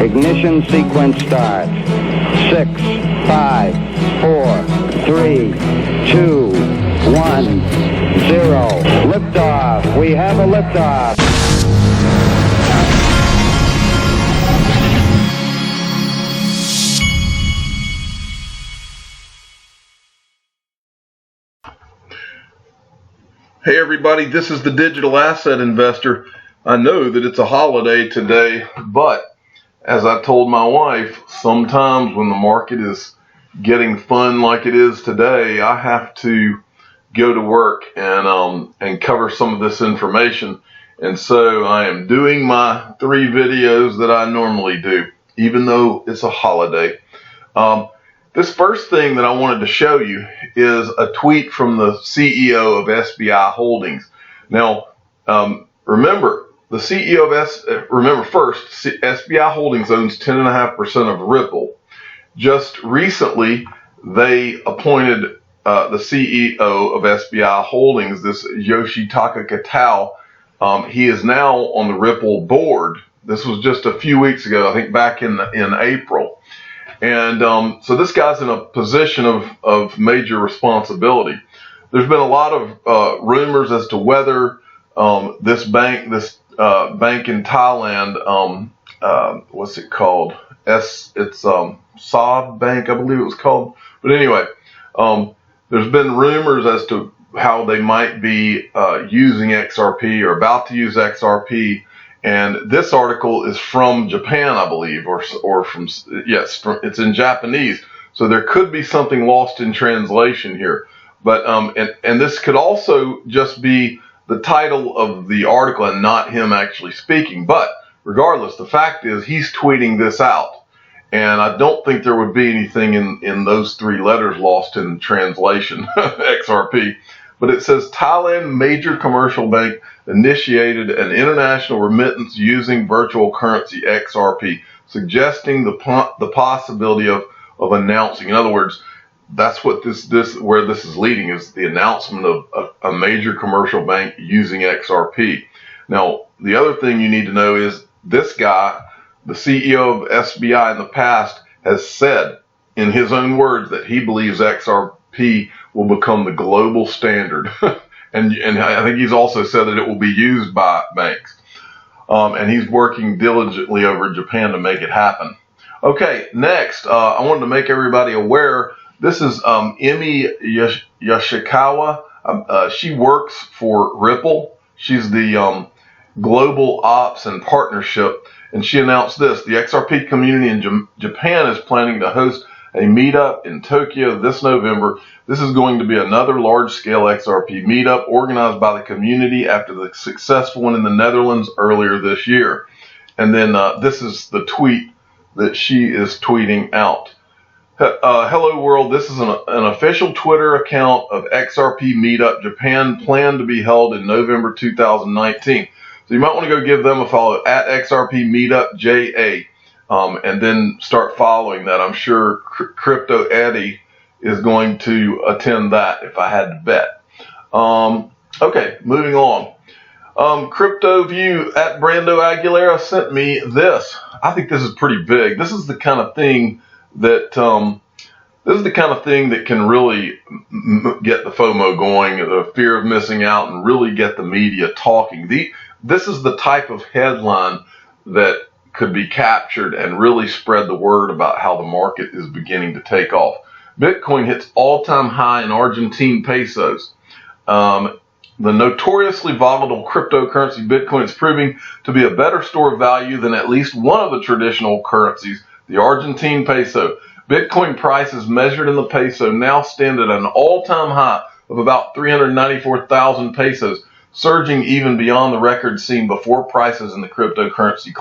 Ignition sequence starts. 6, 5, 4, 3, 2, 1, 0. Liftoff. We have a liftoff. Hey everybody, this is the Digital Asset Investor. I know that it's a holiday today, but as I told my wife, sometimes when the market is getting fun like it is today, I have to go to work and cover some of this information. And so I am doing my 3 videos that I normally do, even though it's a holiday. This first thing that I wanted to show you is a tweet from the CEO of SBI Holdings. Now, remember, the CEO of SBI Holdings owns 10.5% of Ripple. Just recently, they appointed the CEO of SBI Holdings, this Yoshitaka Kitao. He is now on the Ripple board. This was just a few weeks ago, I think back in April. And so this guy's in a position of major responsibility. There's been a lot of rumors as to whether this bank in Thailand, what's it called? It's Saab Bank, I believe it was called. But anyway, there's been rumors as to how they might be using XRP or about to use XRP. And this article is from Japan, I believe, or from, yes, it's in Japanese. So there could be something lost in translation here. But, and this could also just be the title of the article and not him actually speaking. But regardless, the fact is he's tweeting this out. And I don't think there would be anything in those 3 letters lost in translation, XRP. But it says Thailand major commercial bank initiated an international remittance using virtual currency XRP, suggesting the possibility of announcing. In other words, that's what where this is leading, is the announcement of a major commercial bank using XRP. Now, the other thing you need to know is this guy, the CEO of SBI in the past, has said in his own words that he believes XRP will become the global standard. and I think he's also said that it will be used by banks. And he's working diligently over Japan to make it happen. Okay, next, I wanted to make everybody aware, this is Emi Yoshikawa. She works for Ripple. She's the Global Ops and Partnership. And she announced this: the XRP community in Japan is planning to host a meetup in Tokyo this November. This is going to be another large-scale XRP meetup organized by the community after the successful one in the Netherlands earlier this year. And then this is the tweet that she is tweeting out. Hello world, this is an official Twitter account of XRP Meetup Japan, planned to be held in November 2019. So you might want to go give them a follow at XRP Meetup JA. And then start following that. I'm sure Crypto Eddie is going to attend that if I had to bet. Okay, moving on. Crypto View at Brando Aguilera sent me this. I think this is pretty big. This is the kind of thing that can really get the FOMO going, the fear of missing out, and really get the media talking. This is the type of headline that could be captured and really spread the word about how the market is beginning to take off. Bitcoin hits all-time high in Argentine pesos. The notoriously volatile cryptocurrency Bitcoin is proving to be a better store of value than at least one of the traditional currencies, the Argentine peso. Bitcoin prices measured in the peso now stand at an all-time high of about 394,000 pesos, surging even beyond the record seen before prices in the cryptocurrency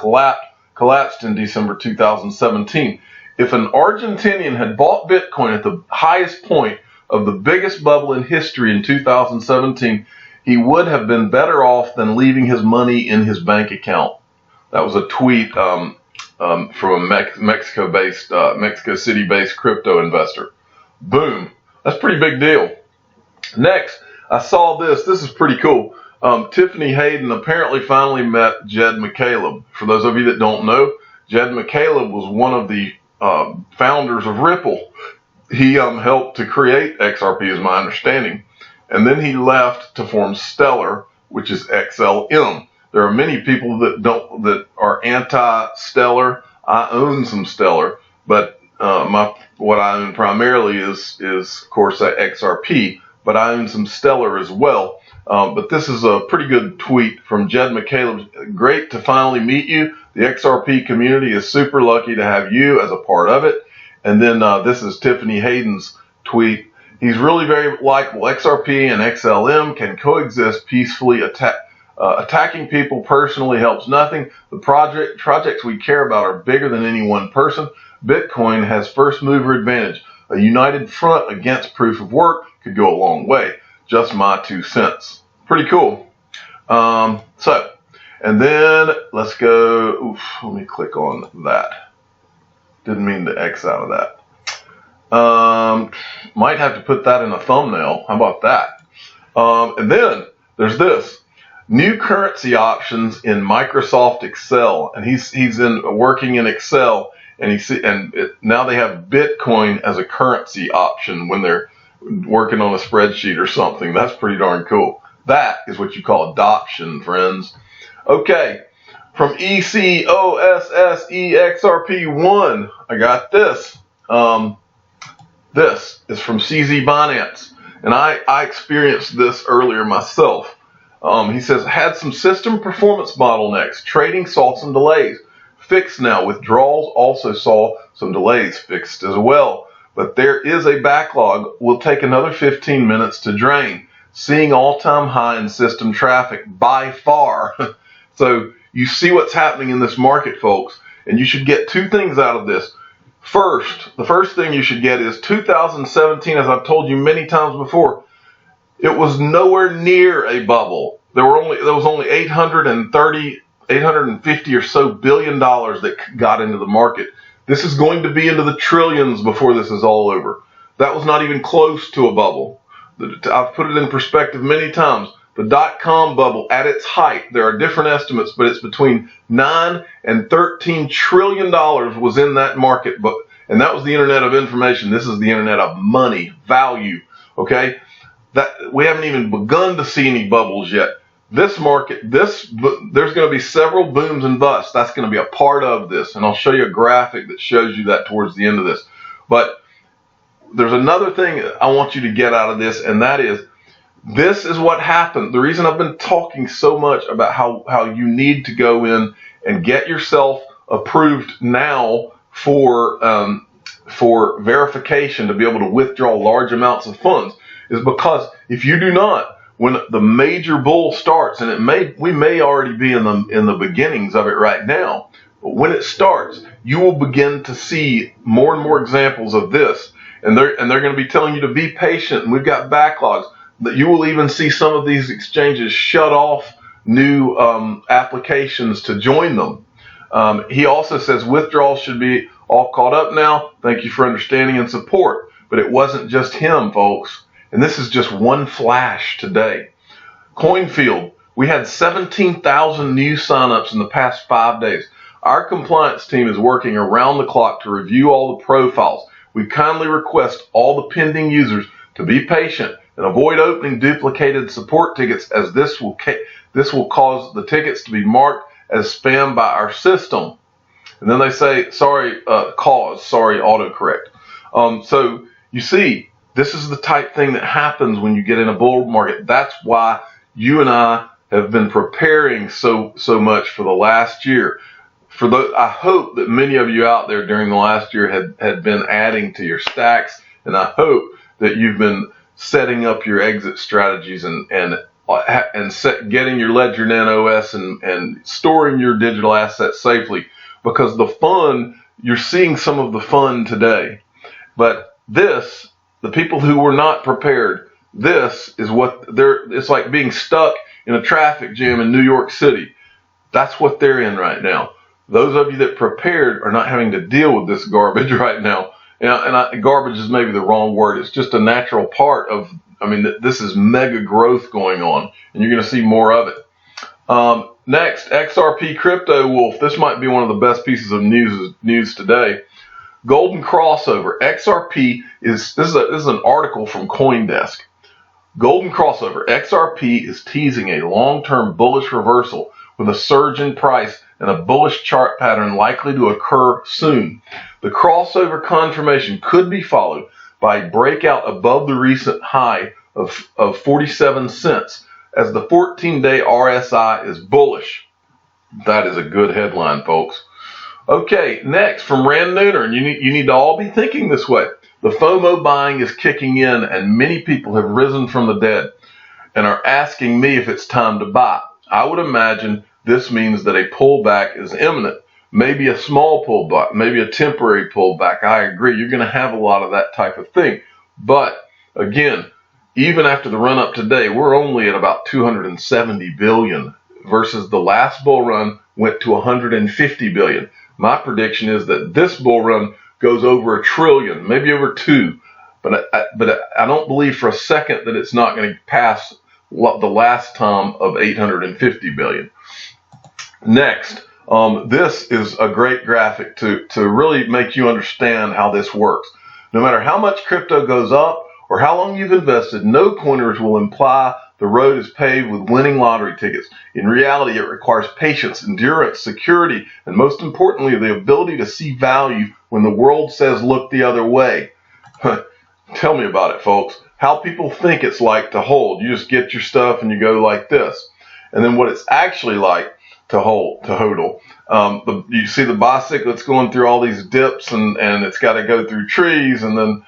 collapsed in December 2017. If an Argentinian had bought Bitcoin at the highest point of the biggest bubble in history in 2017, he would have been better off than leaving his money in his bank account. That was a tweet from a Mexico City-based crypto investor. Boom. That's a pretty big deal. Next, I saw this. This is pretty cool. Tiffany Hayden apparently finally met Jed McCaleb. For those of you that don't know, Jed McCaleb was one of the founders of Ripple. He helped to create XRP, is my understanding. And then he left to form Stellar, which is XLM. There are many people that are anti-Stellar. I own some Stellar, but what I own primarily is of course XRP, but I own some Stellar as well. But this is a pretty good tweet from Jed McCaleb. Great to finally meet you. The XRP community is super lucky to have you as a part of it. And then this is Tiffany Hayden's tweet. He's really very likable. XRP and XLM can coexist peacefully. Attacking people personally helps nothing. The projects we care about are bigger than any one person. Bitcoin has first mover advantage. A united front against proof of work could go a long way. Just my 2 cents. Pretty cool. And then let's go. Let me click on that. Didn't mean to X out of that. Might have to put that in a thumbnail. How about that? And then there's this new currency options in Microsoft Excel, and he's working in Excel, and now they have Bitcoin as a currency option when they're working on a spreadsheet or something. That's pretty darn cool. That is what you call adoption, friends. Okay, from ECOSSEXRP1, I got this. This is from CZ Bonnets, and I experienced this earlier myself. He says, had some system performance bottlenecks. Trading saw some delays. Fixed now. Withdrawals also saw some delays. Fixed as well. But there is a backlog. Will take another 15 minutes to drain. Seeing all-time high in system traffic by far. So you see what's happening in this market, folks, and you should get 2 things out of this. First, the first thing you should get is 2017, as I've told you many times before, it was nowhere near a bubble. There was only 850 or so $billion that got into the market. This is going to be into the trillions before this is all over. That was not even close to a bubble. I've put it in perspective many times. The dot-com bubble at its height, there are different estimates, but it's between 9 and $13 trillion was in that market. And that was the Internet of Information. This is the Internet of money, value. Okay? That we haven't even begun to see any bubbles yet. This market, there's going to be several booms and busts. That's going to be a part of this, and I'll show you a graphic that shows you that towards the end of this. But there's another thing I want you to get out of this, and that is, this is what happened. The reason I've been talking so much about how you need to go in and get yourself approved now for verification to be able to withdraw large amounts of funds is because if you do not, when the major bull starts, and we may already be in the beginnings of it right now, but when it starts, you will begin to see more and more examples of this, and they're going to be telling you to be patient, and we've got backlogs. That you will even see some of these exchanges shut off new applications to join them. He also says withdrawals should be all caught up now. Thank you for understanding and support. But it wasn't just him, folks. And this is just one flash today. Coinfilled, we had 17,000 new signups in the past 5 days. Our compliance team is working around the clock to review all the profiles. We kindly request all the pending users to be patient and avoid opening duplicated support tickets, as this will cause the tickets to be marked as spam by our system. And then they say, sorry autocorrect. So you see, this is the type thing that happens when you get in a bull market. That's why you and I have been preparing so much for the last year. I hope that many of you out there during the last year had been adding to your stacks, and I hope that you've been setting up your exit strategies and getting your Ledger Nano OS and storing your digital assets safely, because you're seeing some of the fun today. But the people who were not prepared, this is it's like being stuck in a traffic jam in New York City. That's what they're in right now. Those of you that prepared are not having to deal with this garbage right now. Garbage is maybe the wrong word. It's just a natural part of, this is mega growth going on, and you're going to see more of it. Next, XRP Crypto Wolf. This might be one of the best pieces of news today. Golden crossover. XRP this is an article from CoinDesk. Golden crossover. XRP is teasing a long-term bullish reversal with a surge in price and a bullish chart pattern likely to occur soon. The crossover confirmation could be followed by a breakout above the recent high of 47 cents as the 14-day RSI is bullish. That is a good headline, folks. Okay, next from Rand Nooner, and you need to all be thinking this way. The FOMO buying is kicking in, and many people have risen from the dead and are asking me if it's time to buy. I would imagine this means that a pullback is imminent. Maybe a small pullback, maybe a temporary pullback. I agree. You're going to have a lot of that type of thing. But again, even after the run up today, we're only at about 270 billion versus the last bull run went to 150 billion. My prediction is that this bull run goes over $1 trillion, maybe over 2. But I don't believe for a second that it's not going to pass the last time of 850 billion. Next, this is a great graphic to really make you understand how this works. No matter how much crypto goes up or how long you've invested, no coiners will imply the road is paved with winning lottery tickets. In reality, it requires patience, endurance, security, and most importantly, the ability to see value when the world says look the other way. Tell me about it, folks. How people think it's like to hold. You just get your stuff and you go like this. And then what it's actually like to hodl. You see the bicycle, it's going through all these dips and it's got to go through trees, and then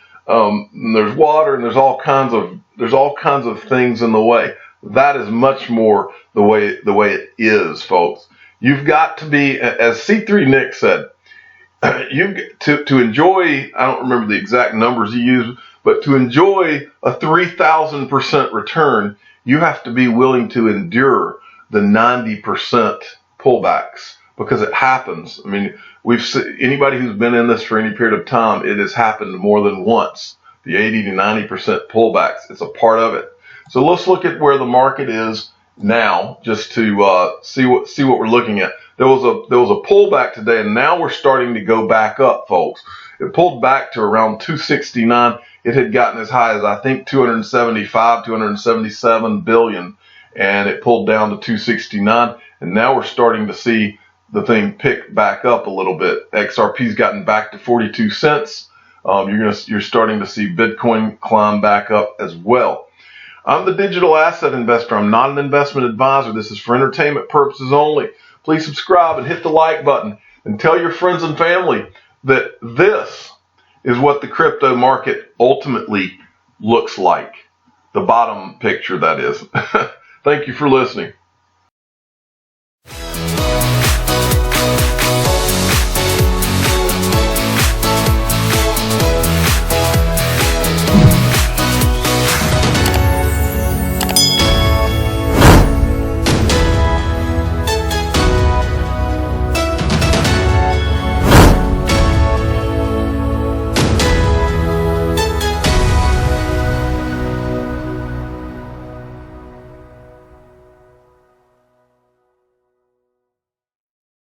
there's water, and there's all kinds of things in the way. That is much more the way it is, folks. You've got to be, as C3 Nick said, to enjoy, I don't remember the exact numbers he used, but to enjoy a 3,000% return, you have to be willing to endure the 90% pullbacks, because it happens. I mean, we've seen, anybody who's been in this for any period of time, it has happened more than once. The 80 to 90% pullbacks, it's a part of it. So let's look at where the market is now, just to see what we're looking at. There was a pullback today, and now we're starting to go back up, folks. It pulled back to around 269. It had gotten as high as, I think, 275, 277 billion, and it pulled down to 269. And now we're starting to see the thing pick back up a little bit. XRP's gotten back to 42 cents. You're starting to see Bitcoin climb back up as well. I'm the digital asset investor. I'm not an investment advisor. This is for entertainment purposes only. Please subscribe and hit the like button, and tell your friends and family that this is what the crypto market ultimately looks like. The bottom picture, that is. Thank you for listening.